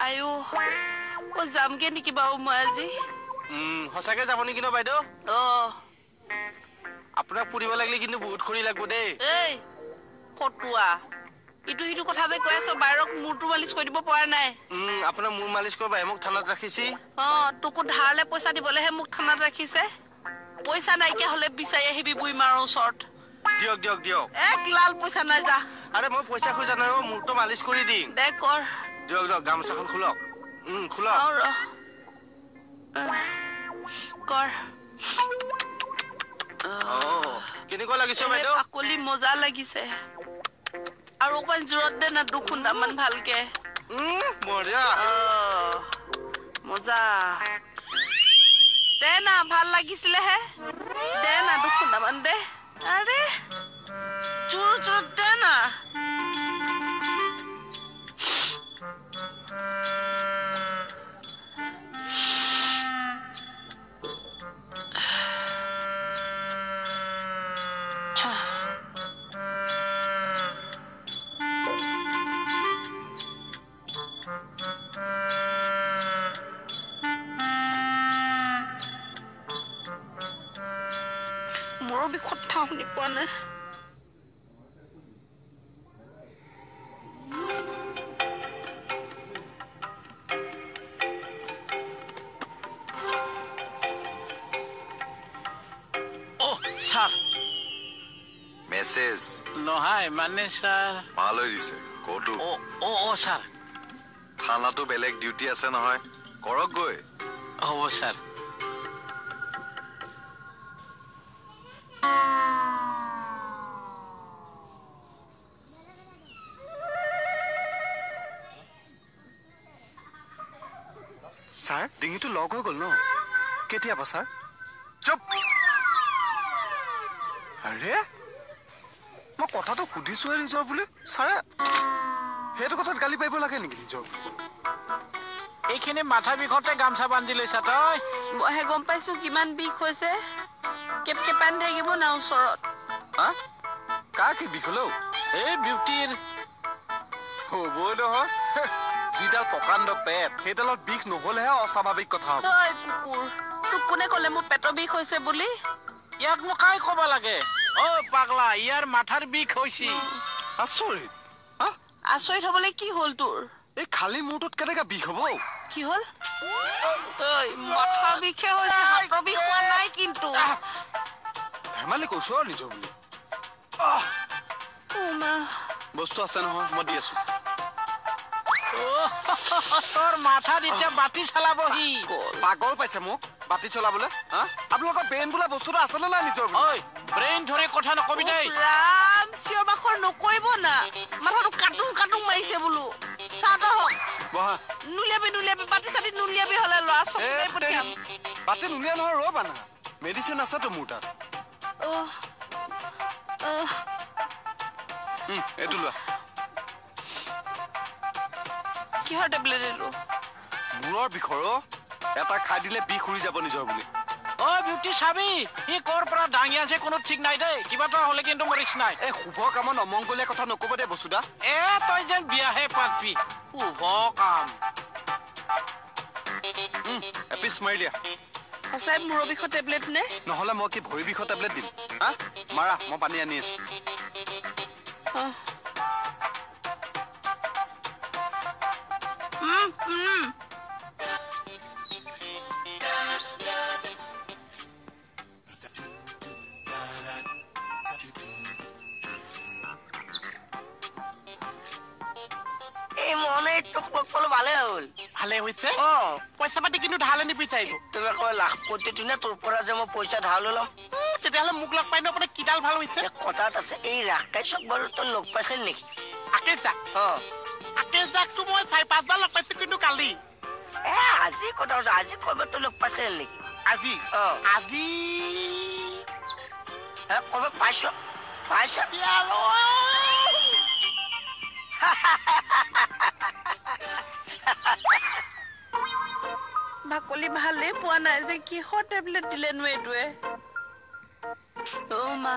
আয়ো ও যামগে নেকি বাৰু মই আজি সঁচাকে যাব নেকি ন বাইদেউ আপোনাক পুৰিব লাগিলে কিন্তু বহুত খৰি লাগিব দেই এই ফটুৱা ইটো সিটো কথা যে কৈ আছ বাইৰক মূৰটো মালিচ কৰি দিব পৰা নাই আপোনাৰ মূৰ মালিচ কৰিবাহে মোক থানাত ৰাখিছি তোকো ধাৰলে পইচা দিবলেহে মোক থানাত ৰাখিছে পইচা নাইকিয়া হলে বিচাৰি আহিবি বুঢ়ীমাৰৰ ওচৰত দিয়ক দিয়ক দিয়ক এক লাল পইচা নাই যা আৰে মই পইচা খোজা নাই মূৰটো মালিচ কৰি দিম দে কৰ দিয়ক দিয়ক গামোচাখন খোলক খোলক কৰ কেনেকুৱা লাগিছে বাইদেউ কাকলি মজা লাগিছে আৰু অকমান জোৰত দে না দুখ খুন্দামান ভালকে বঢ়িয়া মজা দে না ভাল লাগিছিলেহে দে না দুখ খুন্দামান দে আৰে জোৰ জোৰত দে না মোৰো বিষত ঠাও শুনি পোৱা নাই স্যার মেসেজ নহয় মানে স্যার মালৈ দিছে কোটো ও স্যার থানাটো বেলেগ ডিউটি আছে নহয় কৰক গৈ হ'ব স্যাৰ স্যাৰ ডিঙিটো লগ হৈ গ'ল ন কেতিয়াবা স্যাৰ চুপ আৰে মই কথাটো সুধিছো নিজৰ বুলি ছাৰে সেইটো কথাত গালি পাৰিব লাগে নেকি নিজৰ এইখিনি মাথা বিষতে গামছা বান্ধি লৈছা তই মইহে গম পাইছো কিমান বিষ হৈছে কেপকেপান থাকিব না ওচৰত কাৰ কি বিষ হলেও এই বিউটিৰ হ'বই নহয় যিডাল প্ৰকাণ্ড পেট সেইডালত বিষ নহলেহে অস্বাভাৱিক কথা হ'ব তই কুকুৰ তোক কোনে ক'লে মোৰ পেটৰ বিষ হৈছে বুলি ইয়াক মোক কাই ক'ব লাগে পাগলা ইয়াৰ মাথাৰ বিষ হৈছে আচৰিত আচৰিত হবলৈ কি হ'ল তোৰ এই খালী মূৰটোত কেনেকে বিষ হ'ব কি হ'ল মাথাৰ বিষে হৈছে হাতৰ বিষ হোৱা নাই কিন্তু ধেমালি কৈছো আৰু নিজৰ বুলি বস্তু আছে নহয় মই দি আছো তোৰ মাথাত এতিয়া বাতি চলাবহি পাগল পাইছে মোক বাতি চলাবলৈ আপোনালোকৰ ব্ৰেইন বোলা বস্তুটো আছে নে নাই নিজৰ ব্ৰেইন ধৰি কথা নকবি দেই ৰাম চিঞৰ বাখৰ নকৰিব না মাথাটো কাটুং কাটুং মাৰিছে বোলো চাহ হওক নুলিয়াবি বাতি চাতি নুলিয়াবি হলে ল'ৰা ছোৱালী পঠিয়াম বাতি নুলিয়া নহয় ৰ'বা না মেডিচিন আছেতো মোৰ তাত এইটো লোৱা কিহৰ টেবলেট দিলো মূৰৰ বিষৰ এটা খাই দিলে বিষ উৰি যাব নিজৰ বুলি বিউটি চাবি সি কৰ পৰা দাঙি আছে কোনো ঠিক নাই দেই কিবা এটা হলে কিন্তু মোৰ ৰিক্স নাই এই শুভ কামত অমংগলীয়া কথা নকব দে বসুদা তই যেন বিয়াহে পাতবি শুভ কাম এপিচ মাৰি দিয়া সঁচাই মূৰৰ বিষৰ টেবলেট নে নহলে মই কি ভৰি বিষৰ টেবলেট দিম মাৰা মই পানী আনি আছো ভালে হৈছে পইচা পাতি কিন্তু ধাৰ আনি বিচাৰিব তুমি আকৌ লাখপতিটো নে তোৰ পৰা যে মই পইচা ধাৰ ল'ম তেতিয়াহ'লে মোক লগ পাই ন আপোনাৰ কিডাল ভাল হৈছে কথাত আছে এই ৰাকেশক বাৰু তই লগ পাইছিল নেকি আকেজাকটো মই 4-5 বাৰ লগ পাইছো কিন্তু কালি আজি কথা কৈছো আজি ক'ৰবাত তই লগ পাইছিল নেকি আজি আজি ক'ৰবাত পাইছ বাকলি ভালেই পোৱা নাই যে কিহৰ টেবলেট দিলেনো এইটোৱে মা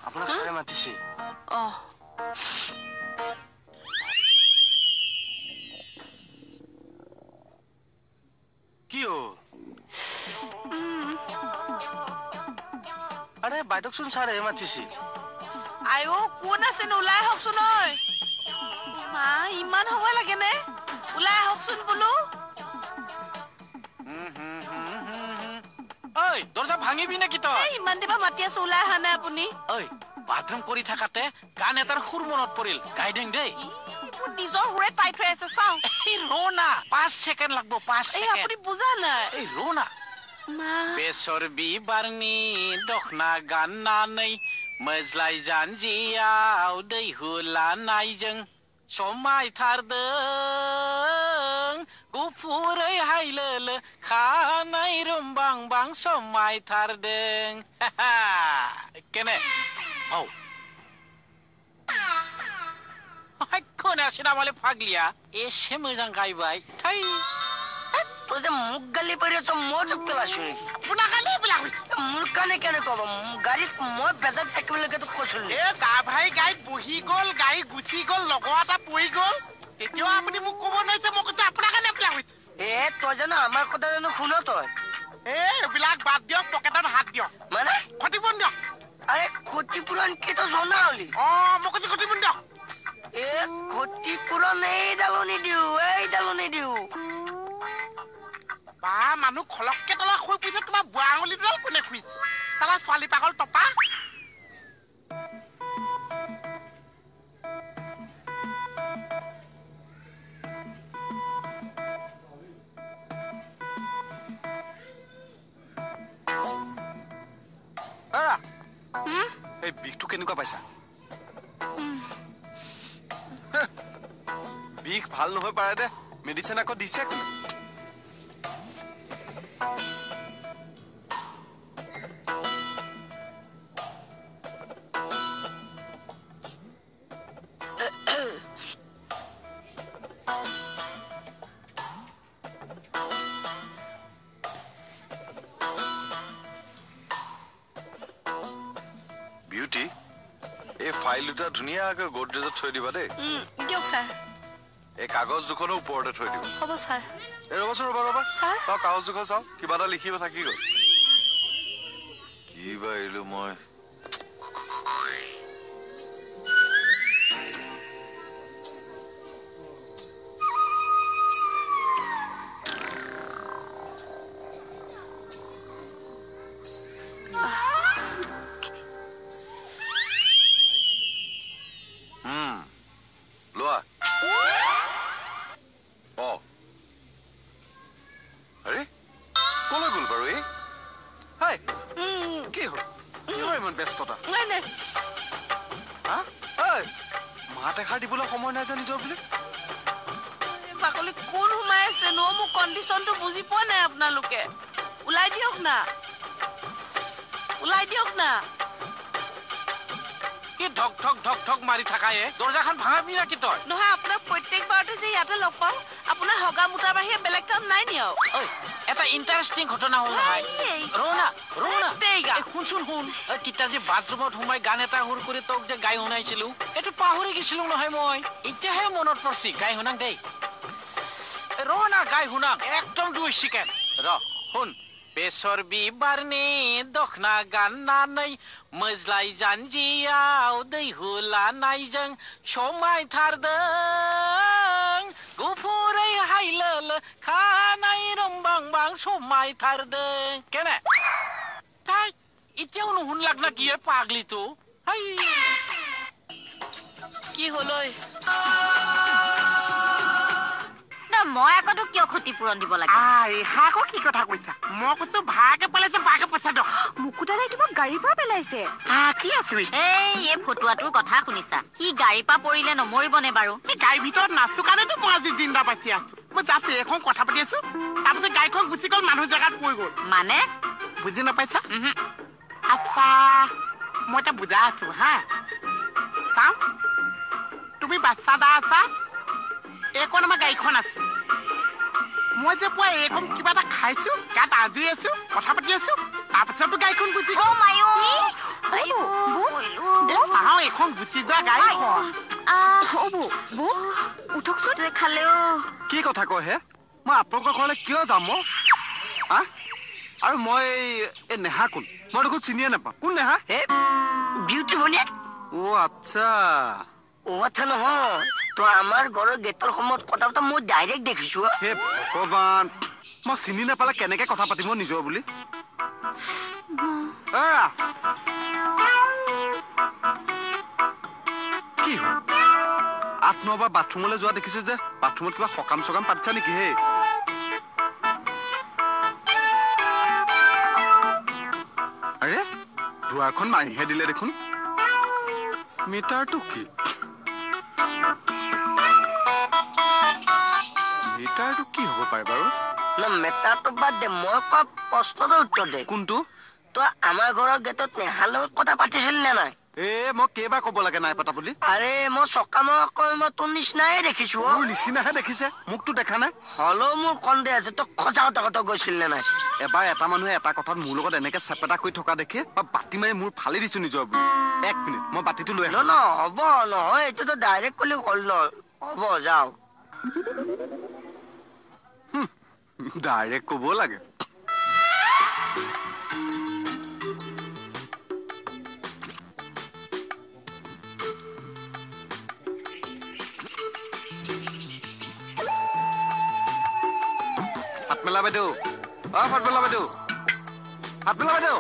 আপোনাক ছাৰে মাতিছে বাইদেউকচোন ছাৰে মাতিছিল আইও কোন আছে ওলাই আহকচোন ঐ মা ইমান সময় লাগে নে ওলাই আহকচোন বোলো ঐ দৰ্জা ভাঙিবি নেকি তই ইমান দিবা মাতি আছো ওলাই আহা নাই আপুনি ঐ বাথৰুম কৰি থাকাতে গান এটাৰ সুৰ মনত পৰিল গাই দেং দেই নিজৰ সুৰে টাইট হৈ আছে চাওঁ এই ৰ না 5 সেকেন্ড লাগব 5 এই সেকেন্ড আপুনি বুজা নাই এই ৰ না মা बेसर बिबारनि दखना गाननानै मोज्लाय जानजियाव दै होलानायजों समायथारदों गुफुरै हायलोलो खानाय रुमबांबां समायथारदों केने औ खोनायासै नामालै फाग्लिया एसे मोजां गायबाय थै তোৰ যে মোক গালি পাৰি আছ মই তোক পেলাইছো নেকি আপোনাৰ কাৰণে এইবিলাক হৈছে মোৰ কাৰণে কেনে কব গাড়ীত মই বেজাত থাকিবলৈকে তোক কৈছিলো গা ভাই গাই বহি গল গাড়ী গুচি গল লগৰ এটা পৰি গল তেতিয়াও আপুনি মোক ক'ব নোৱাৰিছে মই কৈছো আপোনাৰ কাৰণে এইবিলাক হৈছে তই জানো আমাৰ কথা জানো শুন তই এইবিলাক বাদ দিয়ক পকেটত হাত দিয়ক মানে ক্ষতিপূৰণ দিয়ক আৰে ক্ষতিপূৰণ কি তই জনা হলি মই কৈছো ক্ষতিপূৰণ দিয়ক ক্ষতিপূৰণ এইডালো নিদিওঁ বা মানুহ খলককে তলা শুই পৰিছে তোমাৰ বুঢ়া আঙুলি দুডাল কোনে খুইছে তালা ছোৱালী পাগল টপা এই বিষটো কেনেকুৱা পাইছা বিষ ভাল নহয় পাৰে দে মেডিচিন আকৌ দিছে কোনে বিউটি এই ফাইল দুটা ধুনীয়াকৈ গোদৰেজত থৈ দিবা দেই দিয়ক ছাৰ এই কাগজ দুখনো ওপৰতে থৈ দিব হ'ব ছাৰ ৰ'বাচোন ৰ'বা ছাৰ চাওঁ কাগজ দুখন চাওঁ কিবা এটা লিখিব থাকি গ'ল কিবা এৰিলো মই লোৱা আৰে কলৈ গ'ল বাৰু এই হাই কি হ'ল কিহৰ ইমান ব্যস্ততা মাত এষাৰ দিবলৈ সময় নাই যে নিজৰ বুলি বাকলি কোন সোমাই আছে ন মোক কণ্ডিশ্যনটো বুজি পোৱা নাই আপোনালোকে ওলাই দিয়ক না কি ঢক ঢক ঢক ঢক মাৰি থাকায়ে দৰ্জাখন ভাঙাবি নেকি তই নহয় আপোনাক প্ৰত্যেকবাৰতে যে ইয়াতে লগ পাওঁ আপোনাৰ হগা মুটাৰ বাহিৰে বেলেগ কাম নাই নি আৰু এটা ইণ্টাৰেষ্টিং ঘটনা হ'ল নহয় শুন তিতা যে বাথৰুমত সোমাই গান এটা সুৰ কৰি তোক যে গাই শুনাইছিলো এইটো পাহৰি গৈছিলো নহয় মই এতিয়াহে মনত পৰছি গাই শুনাং দেই ৰ না গাই শুনাং একদম 2 সেকেন্ড ৰ শুন बेसर बिबारनि दखना गाननानै मोज्लाय जानजियाव दै होलानायजों समायथारदों गुफुरै हायलोलो खानाय रुमबांबां समायथारदों केने ताই इতিয়াও নুশুন লাগনা কি পাগলিটো হাই কি হ'ল ঐ মই আকতো কিয় ক্ষতিপূৰণ দিব লাগে আকৌ কি কথা কৈছা মই কৈছো ভাগে পেলাইছে ভাগে পইচা দিয়ক মুকুতাদাই তোমাক গাড়ীৰ পৰা পেলাইছে কি আছো এই ফটুৱাটোৰ কথা শুনিছা সি গাড়ীৰ পৰা পৰিলে নমৰিবনে বাৰু গাড়ীৰ ভিতৰত নাচো কাৰণেতো মই আজি জিন্দা পাইছি আছো মই জাষ্ট এখন কথা পাতি আছো তাৰপিছত গাড়ীখন গুচি গ'ল মানুহ জেগাত পৰি গ'ল মানে বুজি নাপাইছা আচ্ছা মই এটা বুজা আছো হা চাওঁ তুমি বাচ্চা দা আছা এইখন আমাৰ গাড়ীখন আছে মই যে পুৱা এইখন কিবা এটা খাইছো গাত আজি আছো কথা পাতি আছো তাৰপিছতো গাড়ীখন গুচি গ'ল চাওঁ এইখন গুচি যোৱা গাড়ীখন উঠকচোন খালেও কি কথা কয় হে মই আপোনালোকৰ ঘৰলৈ কিয় যাম আৰু মই এই নেহা কোন মই দেখোন চিনিয়ে নাপাওঁ কোন নেহা হে বিউটিফুল আচ্ছা আচ্ছা নহয় তো আমাৰ ঘৰৰ গেটৰ সময়ত কথা পতা মই ডাইৰেক্ট দেখিছো হে ভগৱান মই চিনি নাপালে কেনেকে কথা পাতিম নিজৰ বুলি কি হ'ল 8-9 বাৰ বাথৰুমলৈ যোৱা দেখিছো যে বাথৰুমত কিবা সকাম চকাম পাতিছা নেকি হে আৰে দুৱাৰখন মাৰিহে দিলে দেখোন মিটাৰটো কি মিটাৰটো কি হ'ব পাৰে বাৰু না মেটাৰটো বাদ দে মই কোৱা প্ৰশ্নটোৰ উত্তৰ দে কোনটো তই আমাৰ ঘৰৰ গেটত নেহাৰ লগত কথা পাতিছিল নে নাই মই কেইবাৰ ক'ব লাগে নাই পতা বুলি আৰে মই চকামা কৈ মই তোৰ নিচিনাই দেখিছো মোৰ নিচিনাহে দেখিছে মোকতো দেখা নাই হলেও মোৰ সন্দেহ আছে তই সঁচা কথা গৈছিল নে নাই এবাৰ এটা মানুহে এটা কথাত মোৰ লগত এনেকে চেপেটা কৰি থকা দেখে বা বাতি মাৰি মোৰ ফালি দিছো নিজৰ বুলি 1 মিনিট মই বাতিটো লৈ ন হ'ব নহয় এইটোতো ডাইৰেক্ট ক'লে হ'ল ন হ'ব যাও ডাইৰেক্ট ক'ব লাগে Fatmala Badu. Fatmala Badu. Fatmala Badu.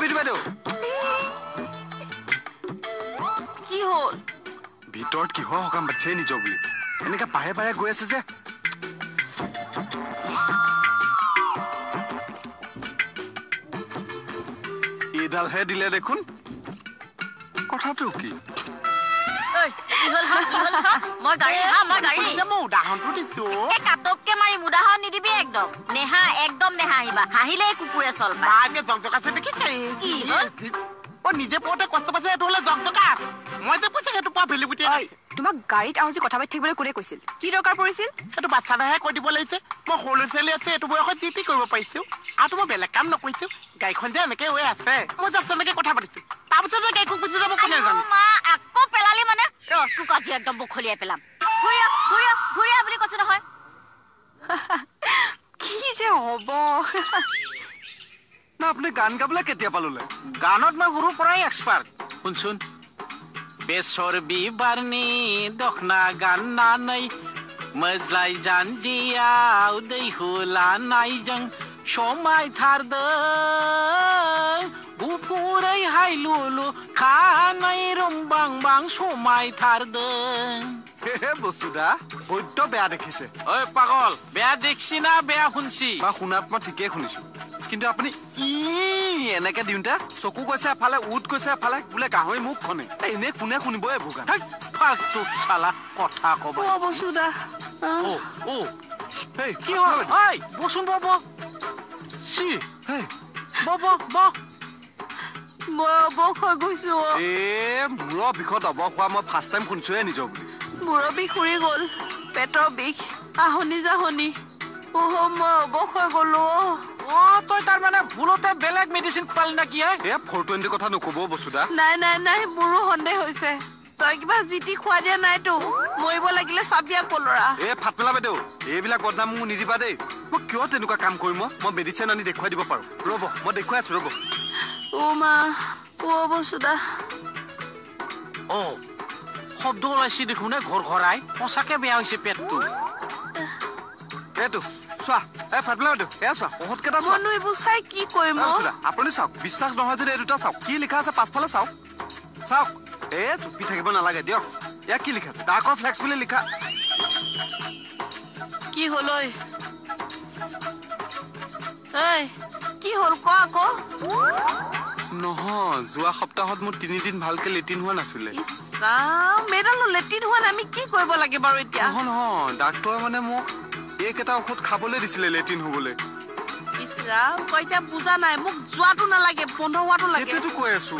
Bidu Badu. কি হ'ল ভিতৰত কি হয় হকাম বাচ্চাই নিজ বুলি এনেকা পাহে পাহে গৈ আছে যে এডাল হে দিলে দেখোন কথাটো কি মই গাড়ী মই উদাহৰণটো দিছো কাটককে মাৰি উদাহৰণ নিদিবি একদম নেহা আহিবা হাঁহিলে কুকুৰে চল বা এতিয়া জগজগ আছে দেখিছে কি হ'ল নিজে পৌতে কষ্ট পাইছে এইটো হলে জগজগা মই যে কৈছো সেইটো পোৱা ভেলি বুটি তোমাক গাড়ীত আহোঁ যে কথা পাতি থাকিবলৈ কোনে কৈছিল কি দৰকাৰ পৰিছিল সেইটো বাচ্চাহে কৈ দিব লাগিছে মই সৰু ছোৱালী আছে এইটো বয়সত যি কৰিব পাৰিছো আৰু মই বেলেগ কাম নকৰিছো গাড়ীখন যে এনেকে হৈ আছে মই জাষ্ট এনেকে কথা পাতিছো তাৰপিছত যে গাড়ীখন গুচি যাব কোনে জানে আকৌ পেলালি মানে তোক আজি একদম বখলিয়াই পেলাম ঘূৰি বুলি কৈছে নহয় কি যে হ'ব না আপুনি গান গাবলৈ কেতিয়া পাললে গানত মই সৰুৰ পৰাই এক্সপাৰ্ট শুনচোন बेसर बिबारनि दखना गाननानै मोज्लाय जानजियाव दैहु लानायजों समायथारदों गुफुरै हायलुलु खानाय रुमबांबां समायथारदों হে বসুদা বৈদ্য বেয়া দেখিছে ঐ পাগল বেয়া দেখছি না বেয়া শুনছি বা শুনাত মই ঠিকে শুনিছো কিন্তু আপুনি এনেকে দিওঁতে চকু কৈছে এফালে উঠ কৈছে এফালে বোলে গাহৰি মুখ খনে এনে কোনে শুনিব এই ভোগান ফালতু চালা কথা কব বসুদা কি হ'ল ঐ বচোন বব চি বব মই অবস হৈ গৈছো মূৰৰ বিষত অবস হোৱা মই ফাৰ্ষ্ট টাইম শুনিছোহে নিজৰ বুলি মূৰৰ বিষ উৰি গ'ল পেটৰ বিষ আহনি জাহনি মই অবস হৈ গলো তই তাৰ মানে ভুলতে বেলেগ মেডিচিন খোৱালি নেকি 420 কথা নকব বসুদা নাই মোৰো সন্দেহ হৈছে তই কিবা জিতি খোৱা দিয়া নাইতো মৰিব লাগিলে চাবি আকৌ ল'ৰা ফাটমেলা বাইদেউ এইবিলাক বদনাম মোক নিদিবা দেই মই কিয় তেনেকুৱা কাম কৰিম মই মেডিচিন আনি দেখুৱাই দিব পাৰো ৰ'ব মই দেখুৱাই আছো ৰ'ব মা বসুদা শব্দ ওলাইছে দেখোন ঘৰ ঘৰাই সঁচাকে বেয়া হৈছে পেটটো এইটো চোৱা ফাটমেলা বাইদেউ এয়া চোৱা বহুত কেইটা মইনো এইবোৰ চাই কি কৰিম আপুনি চাওক বিশ্বাস নহয় যদি এই দুটা চাওক কি লিখা আছে পাছফালে চাওক চুপি থাকিব নালাগে দিয়ক ইয়াত কি লিখা আছে ডাৰ্কৰ ফ্লেক্স বুলি লিখা কি হ'ল কি হ'ল ক আকৌ নহয় যোৱা সপ্তাহত মোৰ 3 দিন ভালকে লেট্ৰিন হোৱা নাছিলে মেডালো লেট্ৰিন হোৱা আমি কি কৰিব লাগে বাৰু এতিয়া নহয় ডাক্তৰে মানে মোক এইকেইটা ঔষধ খাবলৈ দিছিলে লেট্ৰিন হবলৈ তই এতিয়া বুজা নাই মোক যোৱাটো নালাগে বন্ধ হোৱাটো লাগে সেইটোতো কৈ আছো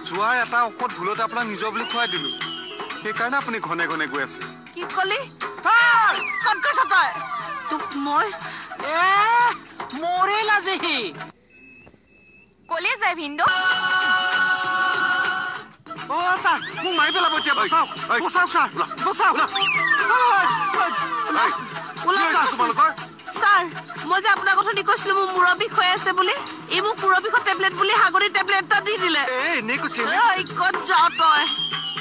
যোৱাৰ এটা ঔষধ ভুলতে আপোনাক নিজৰ বুলি খুৱাই দিলো সেইকাৰণে আপুনি ঘনে ঘনে গৈ আছে কি কলি ক'ত গৈছ তই তোক মই মৰিল আজি কলে যায় ভিন্দু ছাৰ মোক মাৰি পেলাব এতিয়া বচাওক ছাৰ বচাওক ছাৰ মই যে আপোনাৰ কথা দি কৈছিলো মোৰ মূৰৰ বিষ হৈ আছে বুলি এই মোক মূৰৰ বিষৰ টেবলেট বুলি হাগনি টেবলেট এটা দি দিলে এনে কৈছে ঐ ক'ত যাও তই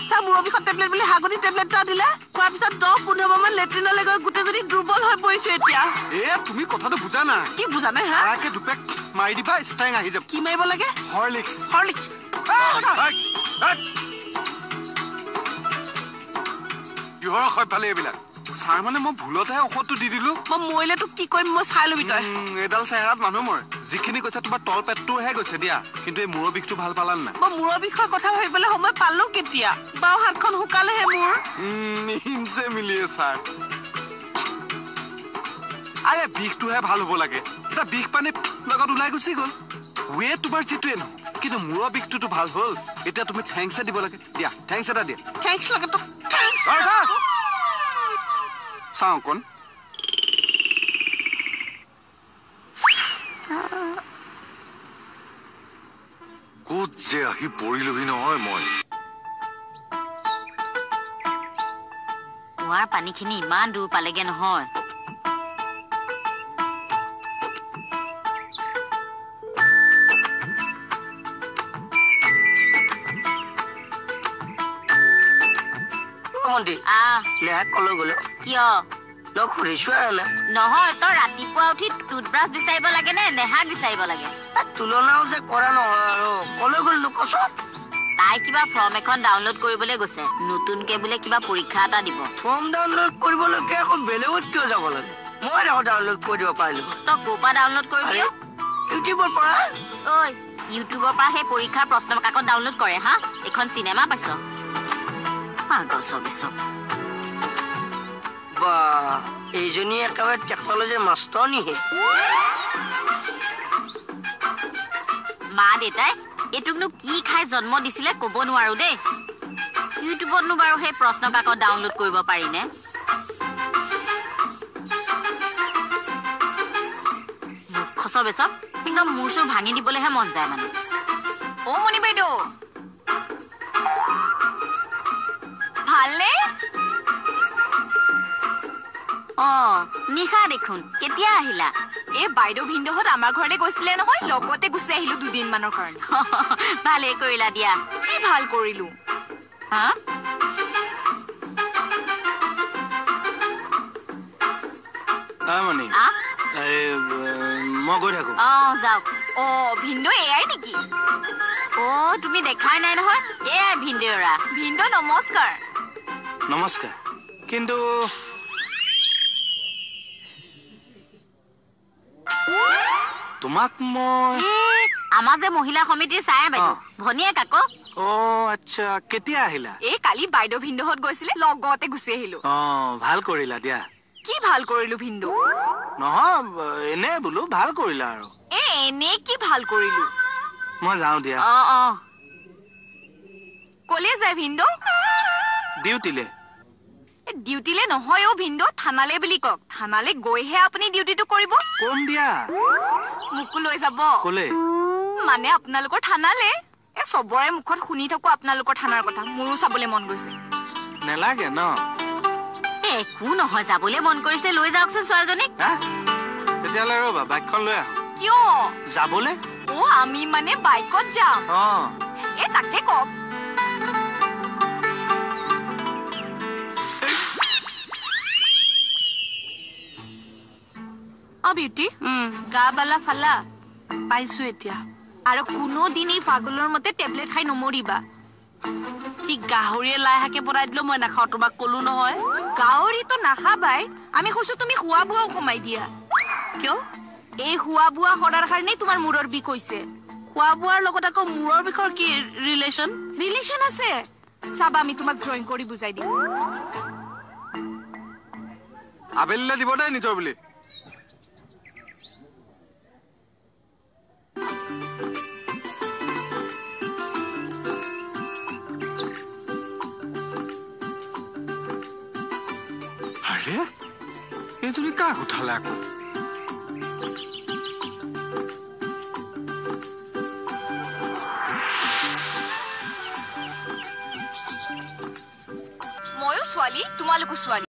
চা মূৰৰ বিষৰ টেবলেট বুলি হাগনি টেবলেট এটা দিলে খোৱাৰ পিছত 10-15 মাহমান লেট্ৰিনলৈ গৈ গোটেইজনী দুৰ্বল হৈ পৰিছো এতিয়া তুমি কথাটো বুজা না কি বুজা নাই হা আকে দুপেক মাৰি দিবা ষ্টাইং আহি যাব কি মাৰিব লাগে হৰলিক্স কিহৰ সৈফালে এইবিলাক ছাৰ মানে মই ভুলতহে ঔষধটো দি দিলো মই মৰিলে তোক কি কৰিম মই চাই লবি তই এডাল চেহেৰাত মানুহ মৰে যিখিনি কৈছে তোমাৰ তল পেটটোহে গৈছে দিয়া কিন্তু এই মূৰৰ বিষটো ভাল পালান না মই মূৰৰ বিষৰ কথা ভাবিবলৈ সময় পালো কেতিয়া বাও হাতখন শুকালেহে মোৰ হিমছে মিলিয়ে ছাৰ আৰে বিষটোহে ভাল হ'ব লাগে এটা বিষ পানী লগত ওলাই গুচি গ'ল ৱেট তোমাৰ যিটোৱে নহয় কিন্তু মূৰৰ বিষটোতো ভাল হ'ল এতিয়া তুমি থেংকছে দিব লাগে দিয়া থেংকছ এটা দিয়া থেংকছ লাগে তোক চাওঁ অকণ ক'ত যে আহি পৰিলোহি নহয় মই কুঁৱাৰ পানীখিনি ইমান দূৰ পালেগে নহয় কলৈ গলো কিয় লগ সুধিছো আৰু না নহয় তই ৰাতিপুৱা উঠি টুথব্ৰাছ বিচাৰিব লাগে নে নেহাক বিচাৰিব লাগে তুলনাও যে কৰা নহয় আৰু কলৈ গলো কচ তাই কিবা ফৰ্ম এখন ডাউনলোড কৰিবলৈ গৈছে নতুনকে বোলে কিবা পৰীক্ষা এটা দিব ফৰ্ম ডাউনলোড কৰিবলৈকে আকৌ বেলেগত কিয় যাব লাগে মই দেখোন ডাউনলোড কৰি দিব পাৰিলো তই ক'ৰ পৰা ডাউনলোড কৰিবি ইউটিউবৰ পৰা ঐ ইউটিউবৰ পৰা সেই পৰীক্ষাৰ প্ৰশ্ন কাকত ডাউনলোড কৰে হা এখন চিনেমা পাইছ পাগল চব বা এইজনী একেবাৰে টেকনলজিৰ মাষ্টৰ নিহে মা দেউতাই এইটোকনো কি খাই জন্ম দিছিলে ক'ব নোৱাৰো দেই ইউটিউবতনো বাৰু সেই প্ৰশ্ন কাকত ডাউনলোড কৰিব পাৰিনে খচব এচব একদম মূৰ চুৰ ভাঙি দিবলৈহে মন যায় মানে অ মণি বাইদেউ ভালনে নিশা দেখোন কেতিয়া আহিলা এই বাইদেউ ভিন্দহত আমাৰ ঘৰলৈ গৈছিলে নহয় লগতে গুচি আহিলো 2 দিনমানৰ কাৰণে ভালে কৰিলা দিয়া কি ভাল কৰিলো হা মনি মই গৈ থাকো যাওক ভিন্দো এয়াই নেকি তুমি দেখাই নাই নহয় এয়াই ভিন্দৰা ভিন্দো নমস্কাৰ নমস্কাৰ কিন্তু তোমাক মই আমাৰ যে মহিলা সমিতিৰ ছায়া বাইদেউ ভনীয়ে কাকো আচ্ছা কেতিয়া আহিলা এই কালি বাইদেউ ভিন্দহত গৈছিলে লগতে গুচি আহিলো ভাল কৰিলা দিয়া কি ভাল কৰিলো ভিন্দো নহয় এনে বোলো ভাল কৰিলা আৰু এনে কি ভাল কৰিলো মই যাওঁ দিয়া কলে যায় ভিন্দো ডিউটিলে ডিউটিলে নহয় ভিন্দো থানালে বুলি কক থানালে গৈহে আপুনি ডিউটিটো কৰিব কম দিয়া মুকু লৈ যাব কলে মানে আপোনালোকৰ থানালে সবৰে মুখত শুনি থাকো আপোনালোকৰ থানাৰ কথা মোৰো চাবলৈ মন গৈছে নেলাগে ন একো নহয় যাবলৈ মন কৰিছে লৈ যাওকচোন ছোৱালীজনীক তেতিয়াহ'লে ৰ'বা বাইকখন লৈ আহো কিয় যাবলৈ আমি মানে বাইকত যাম তাকে কওক বিউটি গা বালা ফালা পাইছো এতিয়া আৰু কোনো দিন এই পাগলৰ মতে টেবলেট খাই নমৰিবা ই গাহৰিয়ে লাই শাকে বনাই দিলো মই নাখাওঁ তোমাক কলো নহয় গাহৰিটো নাখাবাই আমি কৈছো তুমি খোৱা বোৱাও কমাই দিয়া কিয় এই খোৱা বোৱা সদাৰ কাৰণে তোমাৰ মূৰৰ বিষ হৈছে খোৱা বোৱাৰ লগত আকৌ মূৰৰ বিষৰ কি ৰিলেশ্যন আছে চাবা আমি তোমাক ড্ৰয়িং কৰি বুজাই দিম আবেলিলে দিব দে নিজৰ বুলি আৰে এইজনী কাক উঠালে আকৌ ময়ো ছোৱালী তোমালোকো ছোৱালী